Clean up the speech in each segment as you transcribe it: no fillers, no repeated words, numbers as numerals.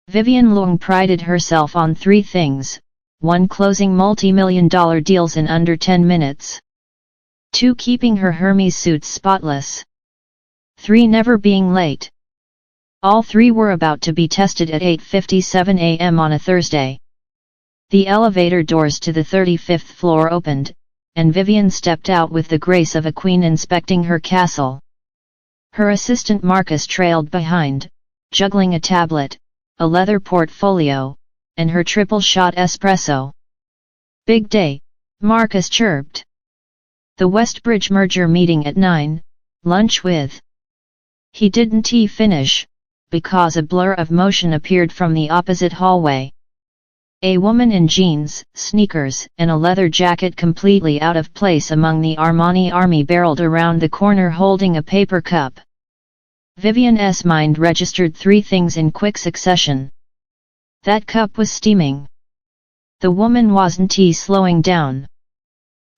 Vivian Leung prided herself on 3 things: 1. Closing multi-million-dollar deals in under 10 minutes. 2. Keeping her Hermes suits spotless. 3. Never being late. All 3 were about to be tested at 8:57 a.m. on a Thursday. The elevator doors to the 35th floor opened, and Vivian stepped out with the grace of a queen inspecting her castle. Her assistant Marcus trailed behind, juggling a tablet, a leather portfolio, and her triple-shot espresso. "Big day," Marcus chirped. "The Westbridge merger meeting at 9, lunch with." He didn't finish, because a blur of motion appeared from the opposite hallway. A woman in jeans, sneakers, and a leather jacket completely out of place among the Armani army barreled around the corner holding a paper cup. Vivian's mind registered 3 things in quick succession. That cup was steaming. The woman wasn't slowing down.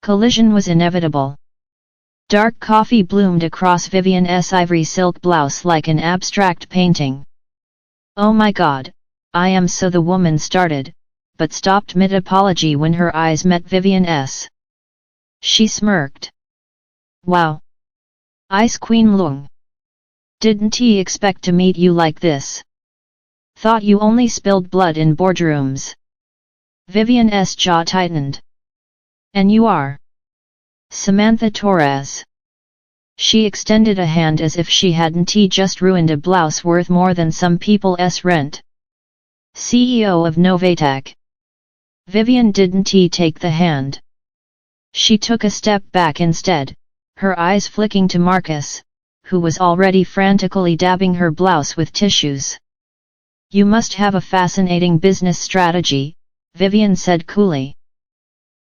Collision was inevitable. Dark coffee bloomed across Vivian's ivory silk blouse like an abstract painting. "Oh my God, I am so," the woman started, but stopped mid-apology when her eyes met Vivian's. She smirked. "Wow! Ice Queen Leung. Didn't expect to meet you like this. Thought you only spilled blood in boardrooms." Vivian's jaw tightened. "And you are?" "Samantha Torres." She extended a hand as if she hadn't just ruined a blouse worth more than some people's rent. "CEO of Novatek." Vivian didn't take the hand. She took a step back instead, her eyes flicking to Marcus, who was already frantically dabbing her blouse with tissues. "You must have a fascinating business strategy," Vivian said coolly.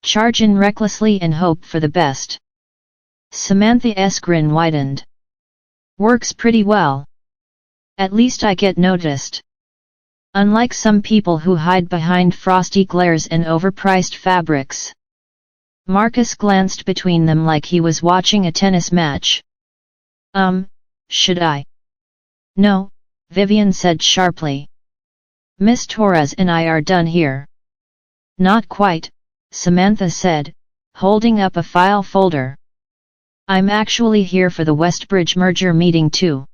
"Charge in recklessly and hope for the best." Samantha's grin widened. "Works pretty well. At least I get noticed. Unlike some people who hide behind frosty glares and overpriced fabrics." Marcus glanced between them like he was watching a tennis match. Should I?" "No," Vivian said sharply. "Miss Torres and I are done here." "Not quite," Samantha said, holding up a file folder. "I'm actually here for the Westbridge merger meeting too.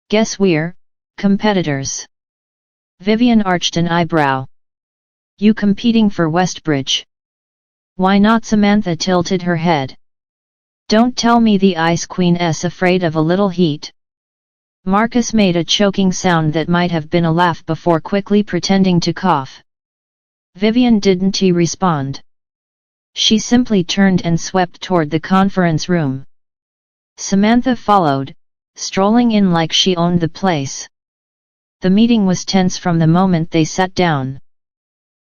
Guess we're competitors." Vivian arched an eyebrow. "You competing for Westbridge?" "Why not?" Samantha tilted her head. "Don't tell me the Ice Queen's afraid of a little heat." Marcus made a choking sound that might have been a laugh before quickly pretending to cough. Vivian didn't respond. She simply turned and swept toward the conference room. Samantha followed, strolling in like she owned the place. The meeting was tense from the moment they sat down.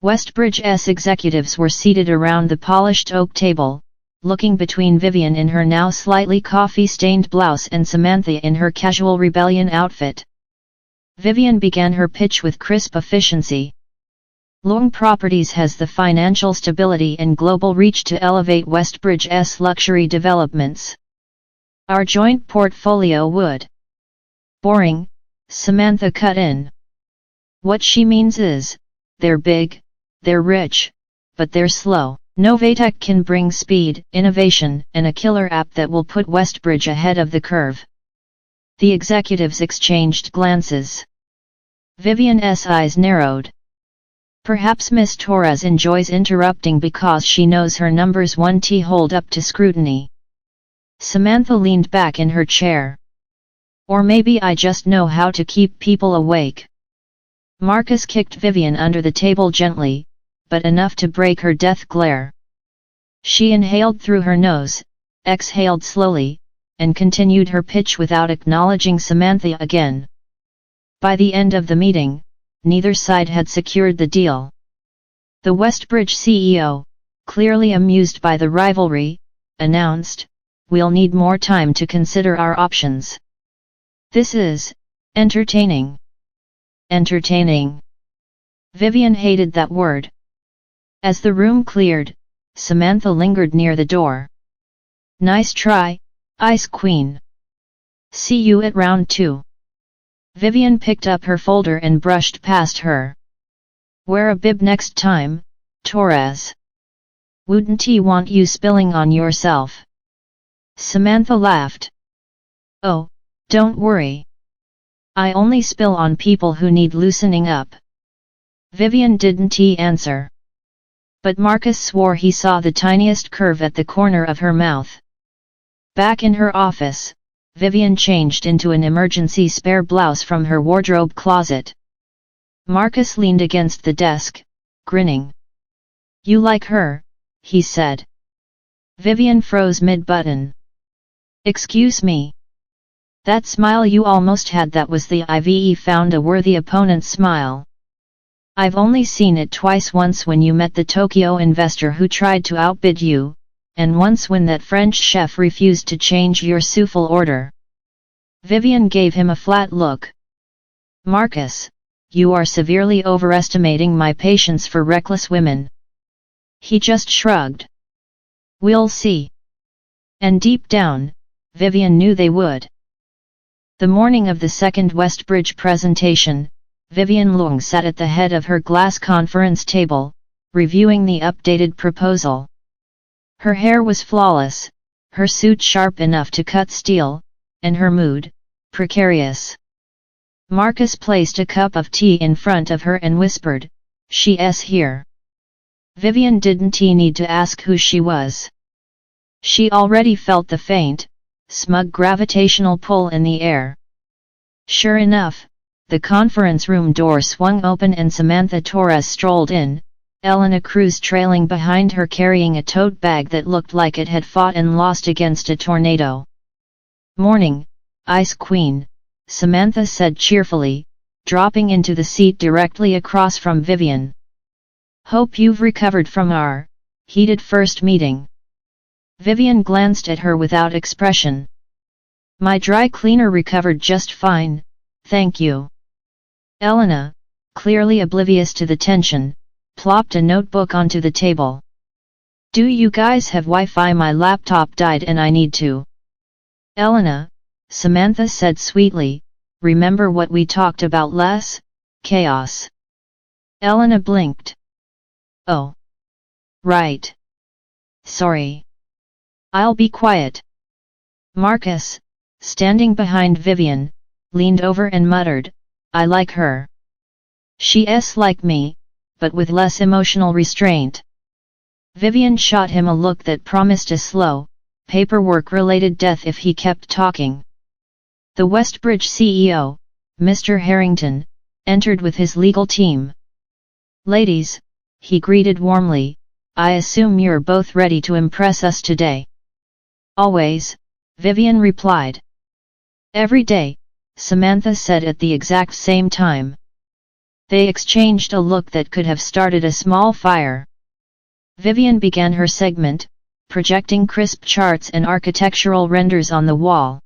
Westbridge's executives were seated around the polished oak table, looking between Vivian in her now slightly coffee-stained blouse and Samantha in her casual rebellion outfit. Vivian began her pitch with crisp efficiency. "Leung Properties has the financial stability and global reach to elevate Westbridge's luxury developments. Our joint portfolio would..." "Boring," Samantha cut in. "What she means is, they're big, they're rich, but they're slow. Novatek can bring speed, innovation, and a killer app that will put Westbridge ahead of the curve." The executives exchanged glances. Vivian's eyes narrowed. Perhaps Miss Torres enjoys interrupting because she knows her numbers won't hold up to scrutiny. Samantha leaned back in her chair. "Or maybe I just know how to keep people awake." Marcus kicked Vivian under the table gently, but enough to break her death glare. She inhaled through her nose, exhaled slowly, and continued her pitch without acknowledging Samantha again. By the end of the meeting, neither side had secured the deal. The Westbridge CEO, clearly amused by the rivalry, announced, "We'll need more time to consider our options." "This is entertaining." Entertaining. Vivian hated that word. As the room cleared, Samantha lingered near the door. "Nice try, Ice Queen. See you at round 2." Vivian picked up her folder and brushed past her. Wear a bib next time, Torres. Wouldn't he want you spilling on yourself? Samantha laughed. Oh, don't worry. I only spill on people who need loosening up. Vivian didn't answer. But Marcus swore he saw the tiniest curve at the corner of her mouth. Back in her office, Vivian changed into an emergency spare blouse from her wardrobe closet. Marcus leaned against the desk, grinning. You like her, he said. Vivian froze mid-button. Excuse me. That smile you almost had, that was the IVE found a worthy opponent's smile. I've only seen it twice, once when you met the Tokyo investor who tried to outbid you, and once when that French chef refused to change your souffle order. Vivian gave him a flat look. Marcus, you are severely overestimating my patience for reckless women. He just shrugged. We'll see. And deep down, Vivian knew they would. The morning of the second Westbridge presentation, Vivian Leung sat at the head of her glass conference table, reviewing the updated proposal. Her hair was flawless, her suit sharp enough to cut steel, and her mood, precarious. Marcus placed a cup of tea in front of her and whispered, "She's here." Vivian didn't need to ask who she was. She already felt the faint, smug gravitational pull in the air. Sure enough, the conference room door swung open and Samantha Torres strolled in, Elena Cruz trailing behind her carrying a tote bag that looked like it had fought and lost against a tornado. "Morning, Ice Queen," Samantha said cheerfully, dropping into the seat directly across from Vivian. "Hope you've recovered from our heated first meeting." Vivian glanced at her without expression. "My dry cleaner recovered just fine, thank you." Elena, clearly oblivious to the tension, plopped a notebook onto the table. "Do you guys have Wi-Fi? My laptop died and I need to." "Elena," Samantha said sweetly, "remember what we talked about less? Chaos." Elena blinked. "Oh. Right. Sorry. I'll be quiet." Marcus, standing behind Vivian, leaned over and muttered, "I like her. She's like me, but with less emotional restraint." Vivian shot him a look that promised a slow, paperwork-related death if he kept talking. The Westbridge CEO, Mr. Harrington, entered with his legal team. "Ladies," he greeted warmly, "I assume you're both ready to impress us today." "Always," Vivian replied. "Every day," Samantha said at the exact same time. They exchanged a look that could have started a small fire. Vivian began her segment, projecting crisp charts and architectural renders on the wall.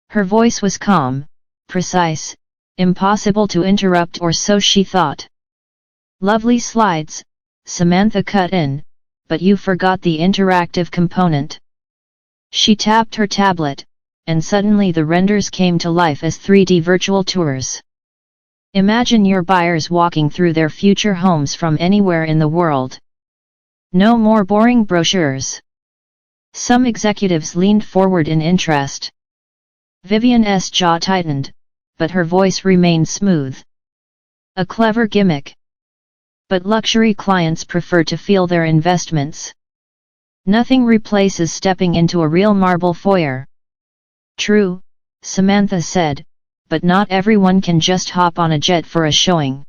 Her voice was calm, precise, impossible to interrupt, or so she thought. "Lovely slides," Samantha cut in, "but you forgot the interactive component." She tapped her tablet, and suddenly the renders came to life as 3D virtual tours. Imagine your buyers walking through their future homes from anywhere in the world. No more boring brochures. Some executives leaned forward in interest. Vivian's jaw tightened, but her voice remained smooth. A clever gimmick. But luxury clients prefer to feel their investments. Nothing replaces stepping into a real marble foyer. "True," Samantha said, "but not everyone can just hop on a jet for a showing.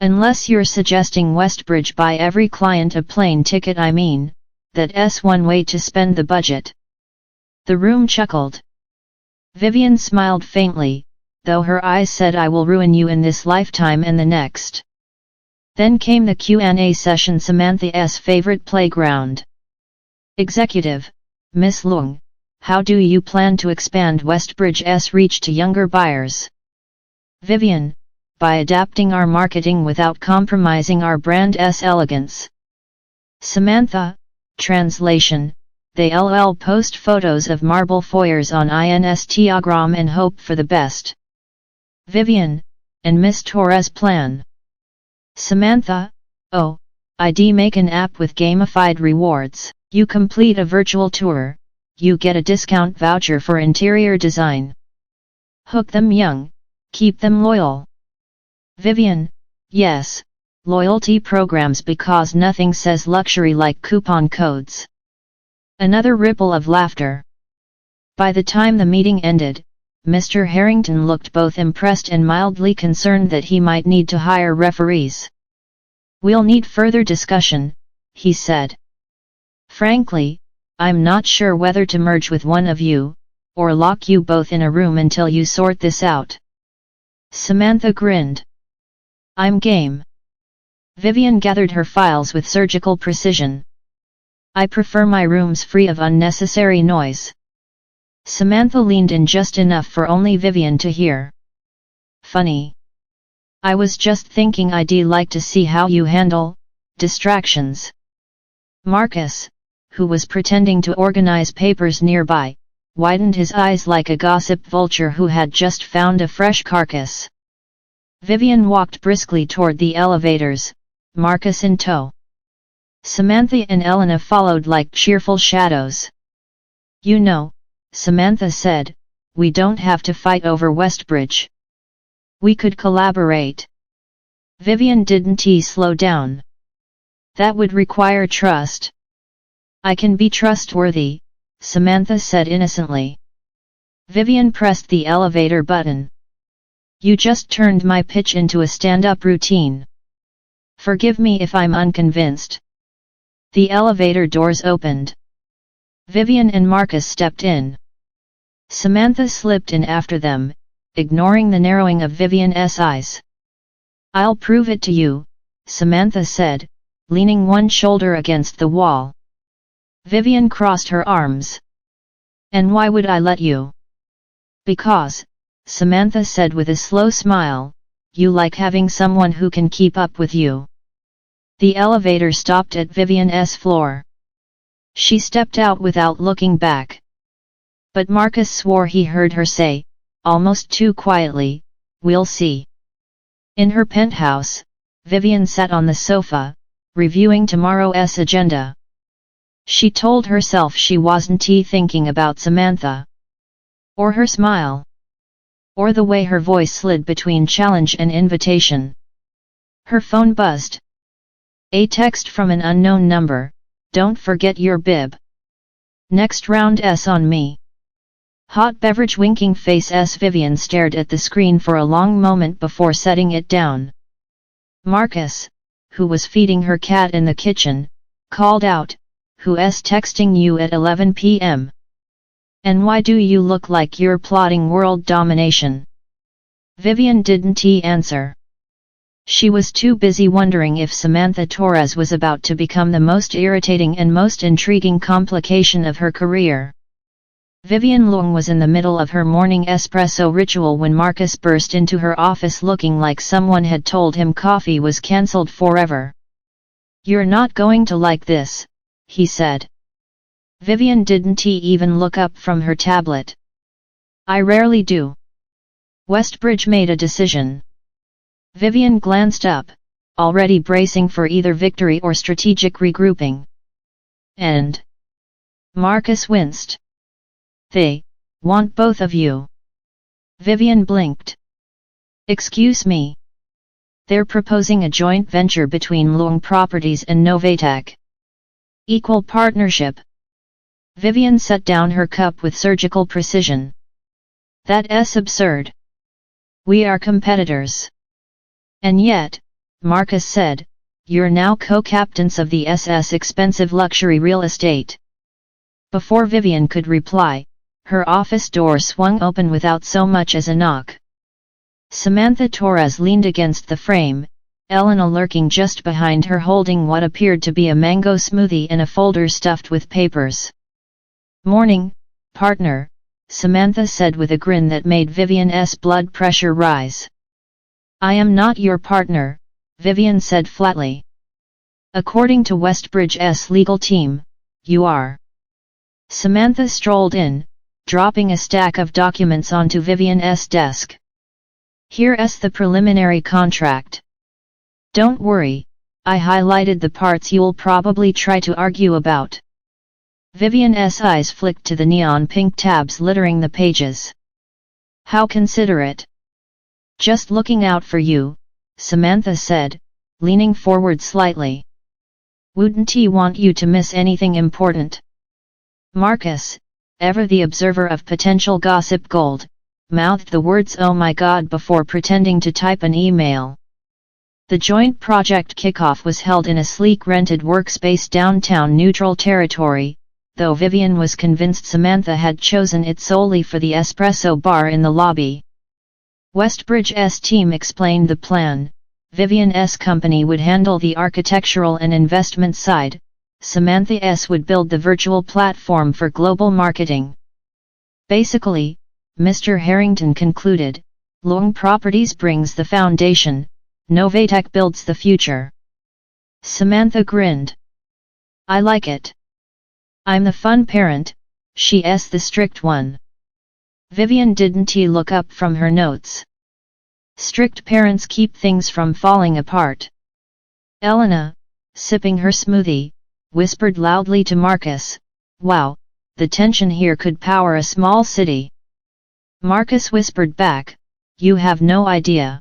Unless you're suggesting Westbridge buy every client a plane ticket, I mean, that's one way to spend the budget." The room chuckled. Vivian smiled faintly, though her eyes said, "I will ruin you in this lifetime and the next." Then came the Q&A session, Samantha's favorite playground. "Executive, Miss Leung, how do you plan to expand Westbridge's reach to younger buyers?" Vivian, "By adapting our marketing without compromising our brand's elegance." Samantha, translation, "They LL post photos of marble foyers on Instagram and hope for the best." Vivian, and Miss Torres plan. Samantha, oh, ID make an app with gamified rewards. You complete a virtual tour, you get a discount voucher for interior design. Hook them young, keep them loyal. Vivian, yes, loyalty programs because nothing says luxury like coupon codes. Another ripple of laughter. By the time the meeting ended, Mr. Harrington looked both impressed and mildly concerned that he might need to hire referees. We'll need further discussion, he said. Frankly, I'm not sure whether to merge with one of you, or lock you both in a room until you sort this out. Samantha grinned. I'm game. Vivian gathered her files with surgical precision. I prefer my rooms free of unnecessary noise. Samantha leaned in just enough for only Vivian to hear. Funny. I was just thinking I'd like to see how you handle distractions. Marcus, who was pretending to organize papers nearby, widened his eyes like a gossip vulture who had just found a fresh carcass. Vivian walked briskly toward the elevators, Marcus in tow. Samantha and Elena followed like cheerful shadows. You know, Samantha said, we don't have to fight over Westbridge. We could collaborate. Vivian didn't slow down. That would require trust. I can be trustworthy, Samantha said innocently. Vivian pressed the elevator button. You just turned my pitch into a stand-up routine. Forgive me if I'm unconvinced. The elevator doors opened. Vivian and Marcus stepped in. Samantha slipped in after them, ignoring the narrowing of Vivian's eyes. I'll prove it to you, Samantha said, leaning one shoulder against the wall. Vivian crossed her arms. And why would I let you? Because, Samantha said with a slow smile, you like having someone who can keep up with you. The elevator stopped at Vivian's floor. She stepped out without looking back. But Marcus swore he heard her say, almost too quietly, we'll see. In her penthouse, Vivian sat on the sofa, reviewing tomorrow's agenda. She told herself she wasn't thinking about Samantha. Or her smile. Or the way her voice slid between challenge and invitation. Her phone buzzed. A text from an unknown number, don't forget your bib. Next round S on me. Hot beverage winking face S. Vivian stared at the screen for a long moment before setting it down. Marcus, who was feeding her cat in the kitchen, called out, who's texting you at 11 p.m.? And why do you look like you're plotting world domination? Vivian didn't answer. She was too busy wondering if Samantha Torres was about to become the most irritating and most intriguing complication of her career. Vivian Leung was in the middle of her morning espresso ritual when Marcus burst into her office looking like someone had told him coffee was cancelled forever. You're not going to like this, he said. Vivian didn't even look up from her tablet. I rarely do. Westbridge made a decision. Vivian glanced up, already bracing for either victory or strategic regrouping. And Marcus winced. They want both of you. Vivian blinked. Excuse me. They're proposing a joint venture between Leung Properties and Novatech. Equal partnership. Vivian set down her cup with surgical precision. That's absurd. We are competitors. And yet, Marcus said, you're now co-captains of the SS expensive luxury real estate. Before Vivian could reply, her office door swung open without so much as a knock. Samantha Torres leaned against the frame, Elena lurking just behind her holding what appeared to be a mango smoothie in a folder stuffed with papers. Morning, partner, Samantha said with a grin that made Vivian's blood pressure rise. I am not your partner, Vivian said flatly. According to Westbridge's legal team, you are. Samantha strolled in, dropping a stack of documents onto Vivian's desk. Here's the preliminary contract. Don't worry, I highlighted the parts you'll probably try to argue about. Vivian's eyes flicked to the neon pink tabs littering the pages. How considerate. Just looking out for you, Samantha said, leaning forward slightly. Wouldn't he want you to miss anything important? Marcus, ever the observer of potential gossip gold, mouthed the words "oh my god" before pretending to type an email. The joint project kickoff was held in a sleek rented workspace downtown Neutral Territory, though Vivian was convinced Samantha had chosen it solely for the espresso bar in the lobby. Westbridge's team explained the plan. Vivian's company would handle the architectural and investment side, Samantha's would build the virtual platform for global marketing. Basically, Mr. Harrington concluded, Long Properties brings the foundation, Novatech builds the future. Samantha grinned. I like it. I'm the fun parent, she's the strict one. Vivian didn't look up from her notes. Strict parents keep things from falling apart. Elena, sipping her smoothie, whispered loudly to Marcus, wow, the tension here could power a small city. Marcus whispered back, you have no idea.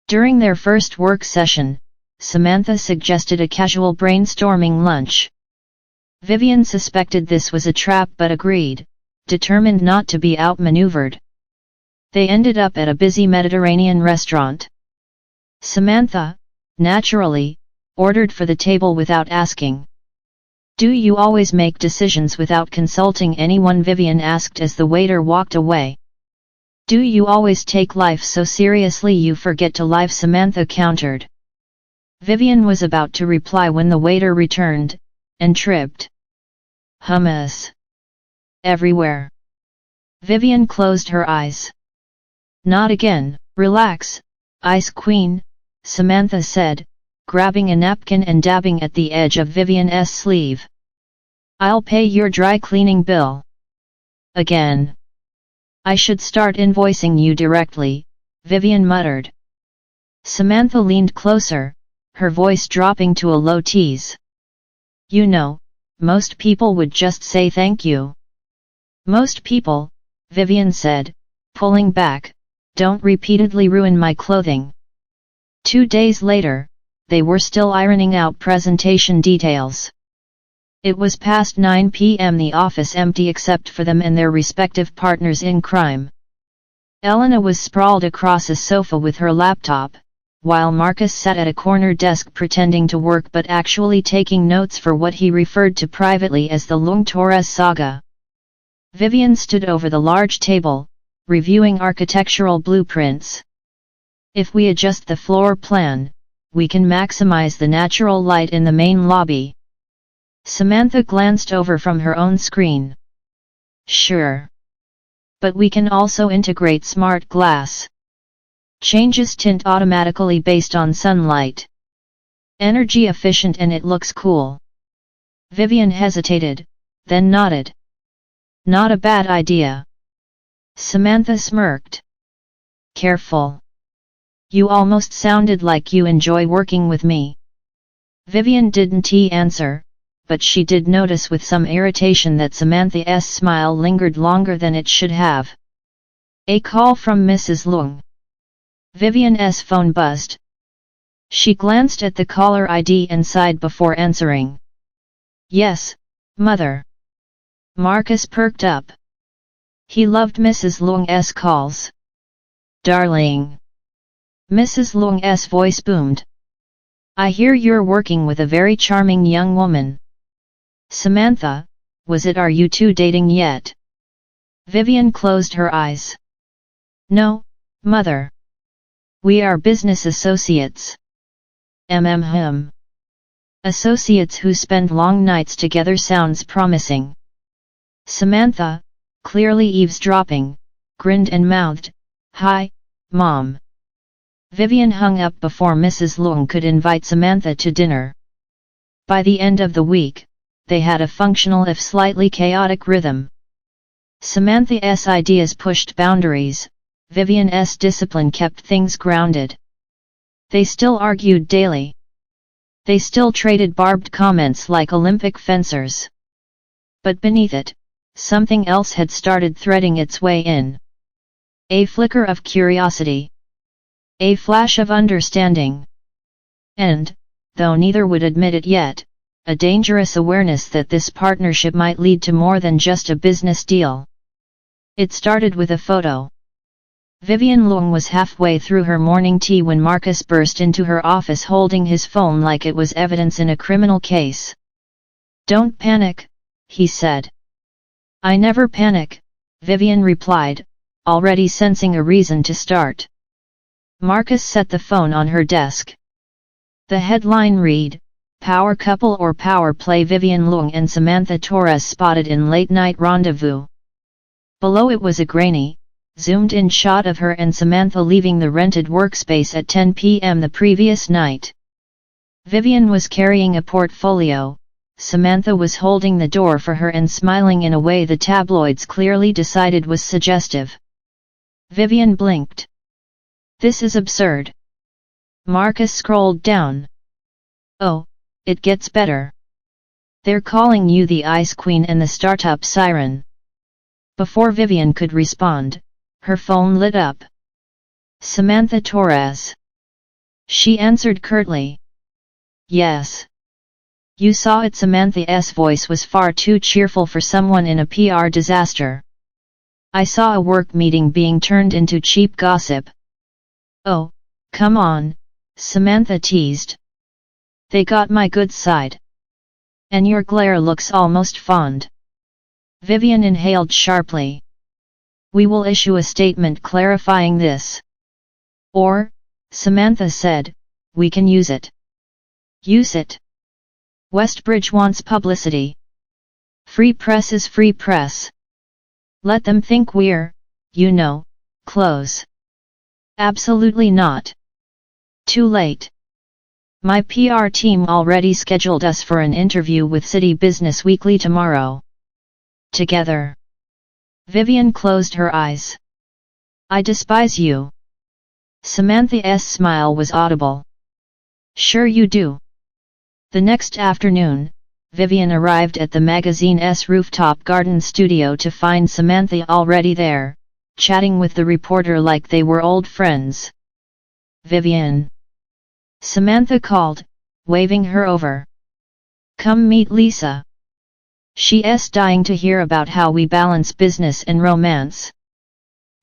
During their first work session, Samantha suggested a casual brainstorming lunch. Vivian suspected this was a trap but agreed, determined not to be outmaneuvered. They ended up at a busy Mediterranean restaurant. Samantha, naturally, ordered for the table without asking. Do you always make decisions without consulting anyone? Vivian asked as the waiter walked away. Do you always take life so seriously you forget to live? Samantha countered. Vivian was about to reply when the waiter returned, and tripped. Hummus. Everywhere. Vivian closed her eyes. Not again, relax, Ice Queen, Samantha said, grabbing a napkin and dabbing at the edge of Vivian's sleeve. I'll pay your dry cleaning bill. Again. I should start invoicing you directly, Vivian muttered. Samantha leaned closer, her voice dropping to a low tease. You know, most people would just say thank you. Most people, Vivian said, pulling back, don't repeatedly ruin my clothing. 2 days later, they were still ironing out presentation details. It was past 9 p.m. the office empty except for them and their respective partners in crime. Elena was sprawled across a sofa with her laptop, while Marcus sat at a corner desk pretending to work but actually taking notes for what he referred to privately as the Lung Torres saga. Vivian stood over the large table, reviewing architectural blueprints. If we adjust the floor plan, we can maximize the natural light in the main lobby. Samantha glanced over from her own screen. Sure. But we can also integrate smart glass. Changes tint automatically based on sunlight. Energy efficient and it looks cool. Vivian hesitated, then nodded. Not a bad idea. Samantha smirked. Careful. You almost sounded like you enjoy working with me. Vivian didn't answer, but she did notice with some irritation that Samantha's smile lingered longer than it should have. A call from Mrs. Lung. Vivian's phone buzzed. She glanced at the caller ID and sighed before answering. Yes, Mother. Marcus perked up. He loved Mrs. Lung's calls. Darling. Mrs. Lung's voice boomed. I hear you're working with a very charming young woman. Samantha, was it? Are you two dating yet? Vivian closed her eyes. No, Mother. We are business associates. Associates who spend long nights together sounds promising. Samantha, clearly eavesdropping, grinned and mouthed, Hi, Mom. Vivian hung up before Mrs. Lung could invite Samantha to dinner. By the end of the week, they had a functional if slightly chaotic rhythm. Samantha's ideas pushed boundaries, Vivian's discipline kept things grounded. They still argued daily. They still traded barbed comments like Olympic fencers. But beneath it, something else had started threading its way in. A flicker of curiosity. A flash of understanding. And, though neither would admit it yet, a dangerous awareness that this partnership might lead to more than just a business deal. It started with a photo. Vivian Leung was halfway through her morning tea when Marcus burst into her office holding his phone like it was evidence in a criminal case. "Don't panic," he said. "I never panic," Vivian replied, already sensing a reason to start. Marcus set the phone on her desk. The headline read, "Power Couple or Power Play, Vivian Leung and Samantha Torres spotted in late-night rendezvous." Below it was a grainy, zoomed-in shot of her and Samantha leaving the rented workspace at 10 p.m. the previous night. Vivian was carrying a portfolio, Samantha was holding the door for her and smiling in a way the tabloids clearly decided was suggestive. Vivian blinked. "This is absurd." Marcus scrolled down. "Oh, it gets better. They're calling you the Ice Queen and the startup siren." Before Vivian could respond, her phone lit up. "Samantha Torres." She answered curtly. "Yes." "You saw it." Samantha's voice was far too cheerful for someone in a PR disaster. "I saw a work meeting being turned into cheap gossip." "Oh, come on," Samantha teased. "They got my good side. And your glare looks almost fond." Vivian inhaled sharply. "We will issue a statement clarifying this." "Or," Samantha said, "we can use it." "Use it?" "Westbridge wants publicity. Free press is free press. Let them think we're, close." "Absolutely not. Too late. My PR team already scheduled us for an interview with City Business Weekly tomorrow. Together." Vivian closed her eyes. "I despise you." Samantha's smile was audible. "Sure you do." The next afternoon, Vivian arrived at the magazine's rooftop garden studio to find Samantha already there, chatting with the reporter like they were old friends. "Vivian," Samantha called, waving her over. "Come meet Lisa. She's dying to hear about how we balance business and romance."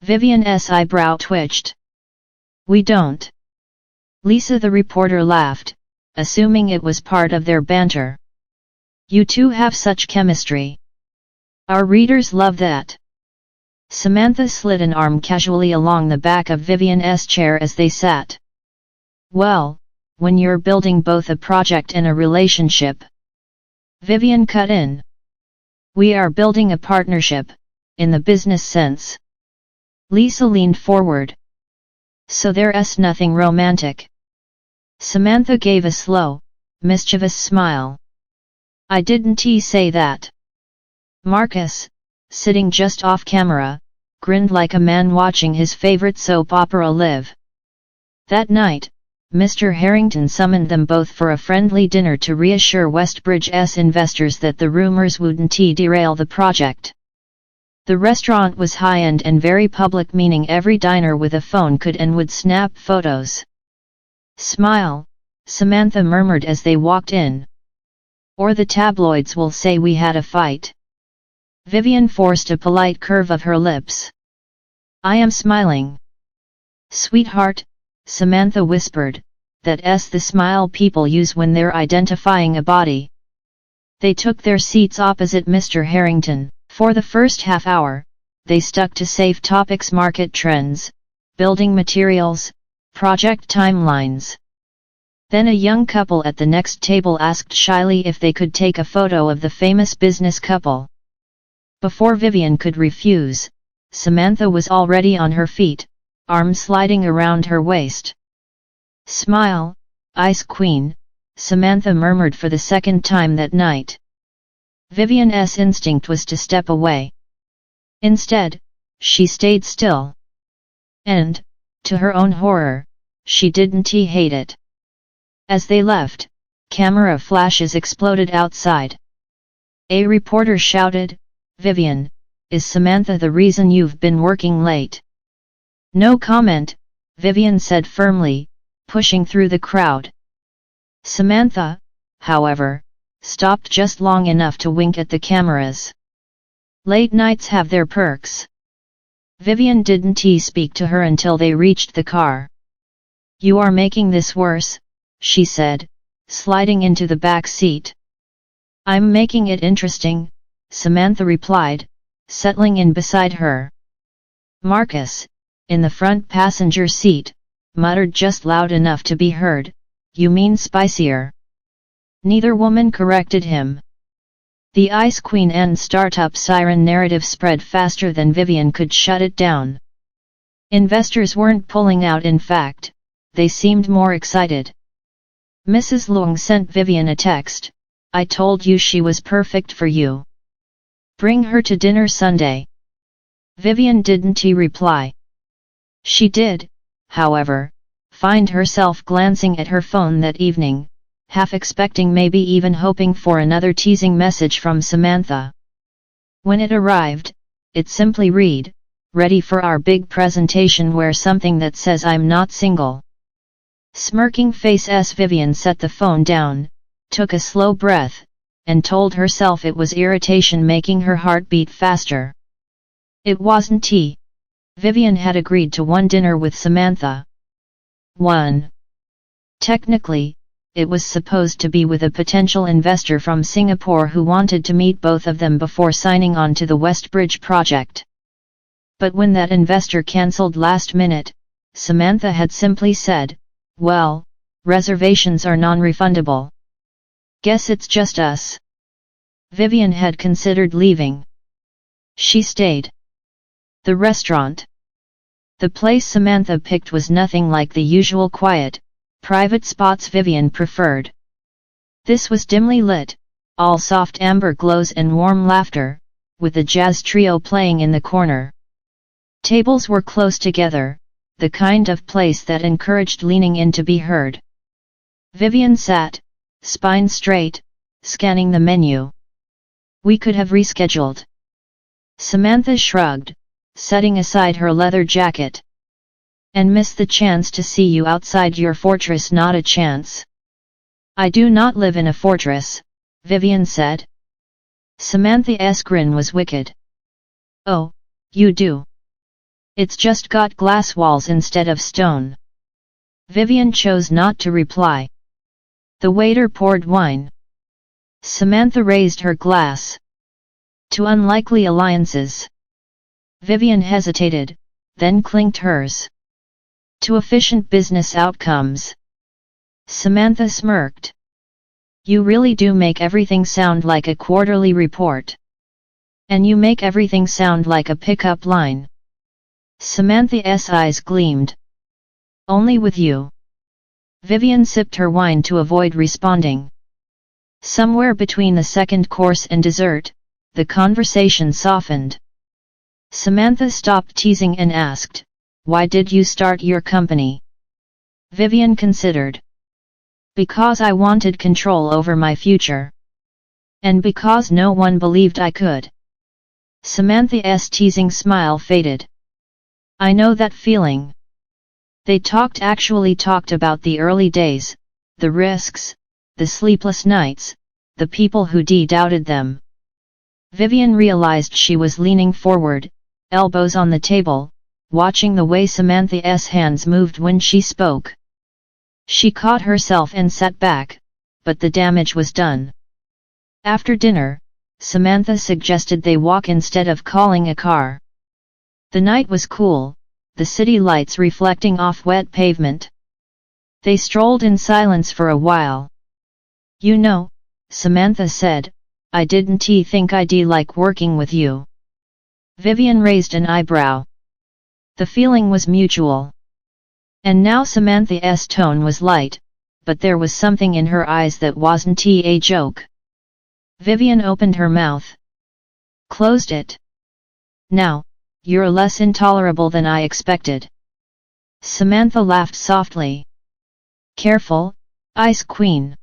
Vivian's eyebrow twitched. "We don't." Lisa the reporter laughed, assuming it was part of their banter. "You two have such chemistry. Our readers love that." Samantha slid an arm casually along the back of Vivian's chair as they sat. "Well, when you're building both a project and a relationship," Vivian cut in. "We are building a partnership, in the business sense." Lisa leaned forward. "So there's nothing romantic?" Samantha gave a slow, mischievous smile. "I didn't say that." Marcus, sitting just off camera, grinned like a man watching his favorite soap opera live. That night, Mr. Harrington summoned them both for a friendly dinner to reassure Westbridge's investors that the rumors wouldn't derail the project. The restaurant was high-end and very public, meaning every diner with a phone could and would snap photos. "Smile," Samantha murmured as they walked in. "Or the tabloids will say we had a fight." Vivian forced a polite curve of her lips. "I am smiling." "Sweetheart," Samantha whispered, "that's the smile people use when they're identifying a body." They took their seats opposite Mr. Harrington. For the first half hour, they stuck to safe topics: market trends, building materials, project timelines. Then a young couple at the next table asked shyly if they could take a photo of the famous business couple. Before Vivian could refuse, Samantha was already on her feet, arm sliding around her waist. "Smile, Ice Queen," Samantha murmured for the second time that night. Vivian's instinct was to step away. Instead, she stayed still. And, to her own horror, she didn't hate it. As they left, camera flashes exploded outside. A reporter shouted, "Vivian, is Samantha the reason you've been working late?" "No comment," Vivian said firmly, pushing through the crowd. Samantha, however, stopped just long enough to wink at the cameras. Late nights have their perks. Vivian didn't speak to her until they reached the car. "You are making this worse," she said, sliding into the back seat. "I'm making it interesting," Samantha replied, settling in beside her. Marcus, in the front passenger seat, muttered just loud enough to be heard, "You mean spicier." Neither woman corrected him. The Ice Queen and startup siren narrative spread faster than Vivian could shut it down. Investors weren't pulling out, in fact, they seemed more excited. Mrs. Leung sent Vivian a text, "I told you she was perfect for you. Bring her to dinner Sunday." Vivian didn't reply. She did, however, find herself glancing at her phone that evening, half expecting, maybe even hoping for, another teasing message from Samantha. When it arrived, it simply read, "Ready for our big presentation, wear something that says I'm not single." Smirking face Vivian set the phone down, took a slow breath, and told herself it was irritation making her heart beat faster. It wasn't tea. Vivian had agreed to one dinner with Samantha. One. Technically, it was supposed to be with a potential investor from Singapore who wanted to meet both of them before signing on to the Westbridge project. But when that investor cancelled last minute, Samantha had simply said, "Well, reservations are non-refundable. Guess it's just us." Vivian had considered leaving. She stayed. The restaurant. The place Samantha picked was nothing like the usual quiet, private spots Vivian preferred. This was dimly lit, all soft amber glows and warm laughter, with a jazz trio playing in the corner. Tables were close together, the kind of place that encouraged leaning in to be heard. Vivian sat, spine straight, scanning the menu. "We could have rescheduled." Samantha shrugged, setting aside her leather jacket. "And miss the chance to see you outside your fortress, not a chance." "I do not live in a fortress," Vivian said. Samantha's grin was wicked. "Oh, you do. It's just got glass walls instead of stone." Vivian chose not to reply. The waiter poured wine. Samantha raised her glass. "To unlikely alliances." Vivian hesitated, then clinked hers. "To efficient business outcomes." Samantha smirked. "You really do make everything sound like a quarterly report. And you make everything sound like a pickup line." Samantha's eyes gleamed. "Only with you." Vivian sipped her wine to avoid responding. Somewhere between the second course and dessert, the conversation softened. Samantha stopped teasing and asked, "Why did you start your company?" Vivian considered. "Because I wanted control over my future. And because no one believed I could." Samantha's teasing smile faded. "I know that feeling." They actually talked about the early days, the risks, the sleepless nights, the people who doubted them. Vivian realized she was leaning forward, elbows on the table, watching the way Samantha's hands moved when she spoke. She caught herself and sat back, but the damage was done. After dinner, Samantha suggested they walk instead of calling a car. The night was cool, the city lights reflecting off wet pavement. They strolled in silence for a while. "You know," Samantha said, "I didn't think I'd like working with you." Vivian raised an eyebrow. The feeling was mutual. And now Samantha's tone was light, but there was something in her eyes that wasn't a joke. Vivian opened her mouth. Closed it. "Now, you're less intolerable than I expected." Samantha laughed softly. Careful, Ice Queen.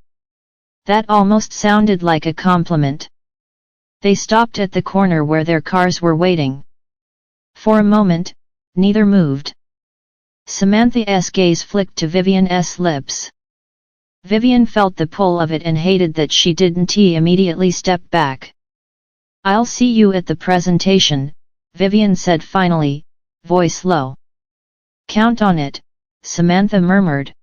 That almost sounded like a compliment. They stopped at the corner where their cars were waiting. For a moment, neither moved. Samantha's gaze flicked to Vivian's lips. Vivian felt the pull of it and hated that she didn't immediately step back. I'll see you at the presentation, Vivian said finally, voice low. Count on it, Samantha murmured.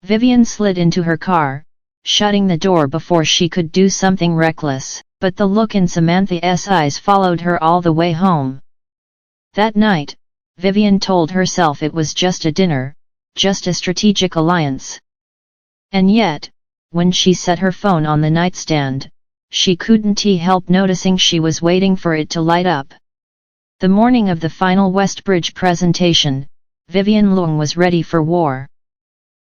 Vivian slid into her car, shutting the door before she could do something reckless, but the look in Samantha's eyes followed her all the way home. That night, Vivian told herself it was just a dinner, just a strategic alliance. And yet, when she set her phone on the nightstand, she couldn't help noticing she was waiting for it to light up. The morning of the final Westbridge presentation, Vivian Leung was ready for war.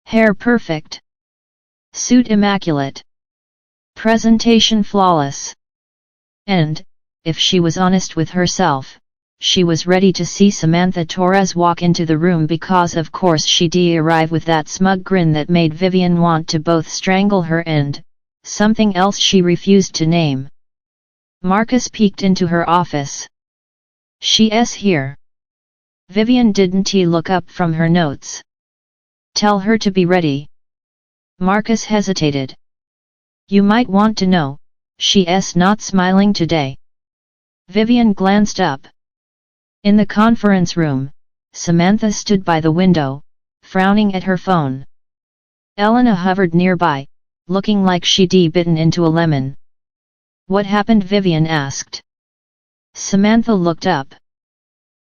Hair perfect. Suit immaculate. Presentation flawless. And, if she was honest with herself, she was ready to see Samantha Torres walk into the room because of course she'd arrive with that smug grin that made Vivian want to both strangle her and, something else she refused to name. Marcus peeked into her office. She's here. Vivian didn't look up from her notes. Tell her to be ready. Marcus hesitated. You might want to know, she's not smiling today. Vivian glanced up. In the conference room, Samantha stood by the window, frowning at her phone. Elena hovered nearby, looking like she'd bitten into a lemon. What happened? Vivian asked. Samantha looked up.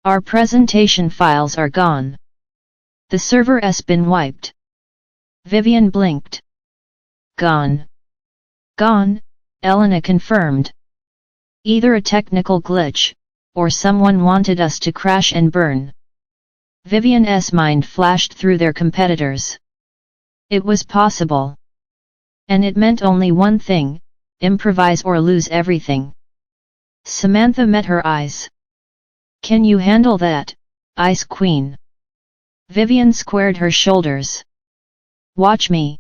Our presentation files are gone. The server's been wiped. Vivian blinked. Gone. Gone, Elena confirmed. Either a technical glitch, or someone wanted us to crash and burn. Vivian's mind flashed through their competitors. It was possible. And it meant only one thing, improvise or lose everything. Samantha met her eyes. Can you handle that, Ice Queen? Vivian squared her shoulders. Watch me.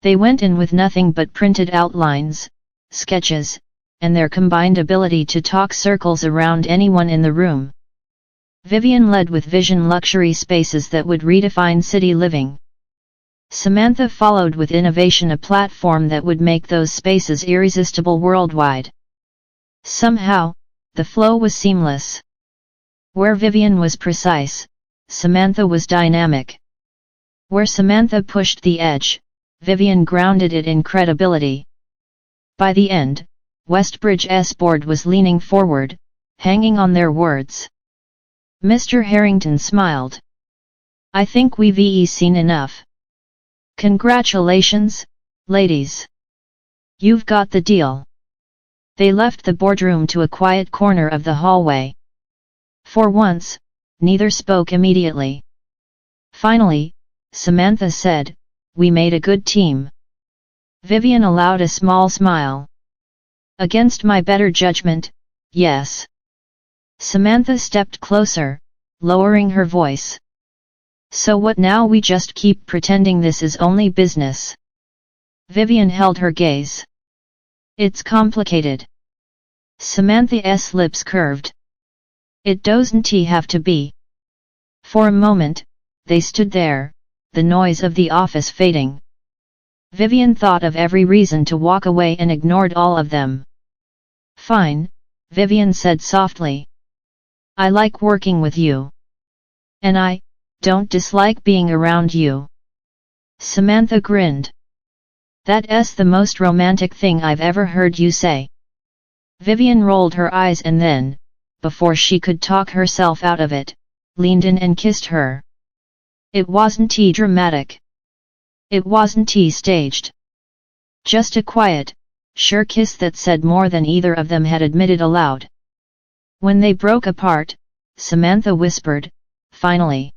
They went in with nothing but printed outlines, sketches, and their combined ability to talk circles around anyone in the room. Vivian led with vision luxury spaces that would redefine city living. Samantha followed with innovation, a platform that would make those spaces irresistible worldwide. Somehow, the flow was seamless. Where Vivian was precise, Samantha was dynamic. Where Samantha pushed the edge, Vivian grounded it in credibility. By the end, Westbridge's board was leaning forward, hanging on their words. Mr. Harrington smiled. I think we've seen enough. Congratulations, ladies. You've got the deal. They left the boardroom to a quiet corner of the hallway. For once, neither spoke immediately. Finally, Samantha said, we made a good team. Vivian allowed a small smile. Against my better judgment, yes. Samantha stepped closer, lowering her voice. So what now? We just keep pretending this is only business. Vivian held her gaze. It's complicated. Samantha's lips curved. It doesn't have to be. For a moment, they stood there, the noise of the office fading. Vivian thought of every reason to walk away and ignored all of them. Fine, Vivian said softly. I like working with you. And I don't dislike being around you. Samantha grinned. That's the most romantic thing I've ever heard you say. Vivian rolled her eyes and then, before she could talk herself out of it, leaned in and kissed her. It wasn't dramatic. It wasn't staged. Just a quiet, sure kiss that said more than either of them had admitted aloud. When they broke apart, Samantha whispered, finally.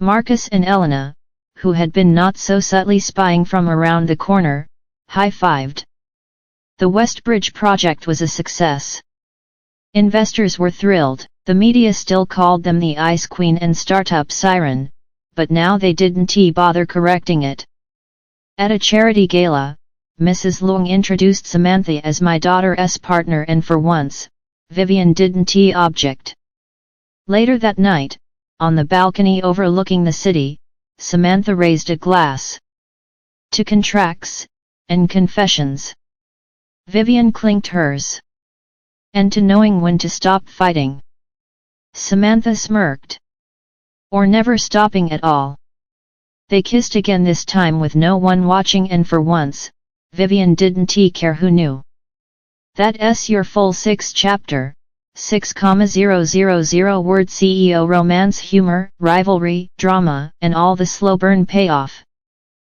Marcus and Elena, who had been not so subtly spying from around the corner, high-fived. The Westbridge project was a success. Investors were thrilled. The The media still called them the Ice Queen and Startup Siren, but now they didn't bother correcting it. At a charity gala, Mrs. Leung introduced Samantha as my daughter's partner, and for once, Vivian didn't object. Later that night, on the balcony overlooking the city, Samantha raised a glass to contracts and confessions. Vivian clinked hers. And to knowing when to stop fighting. Samantha smirked. Or never stopping at all. They kissed again, this time with no one watching, and for once, Vivian didn't care who knew. That's your full 6th chapter, 6,000 word CEO romance, humor, rivalry, drama, and all the slow burn payoff.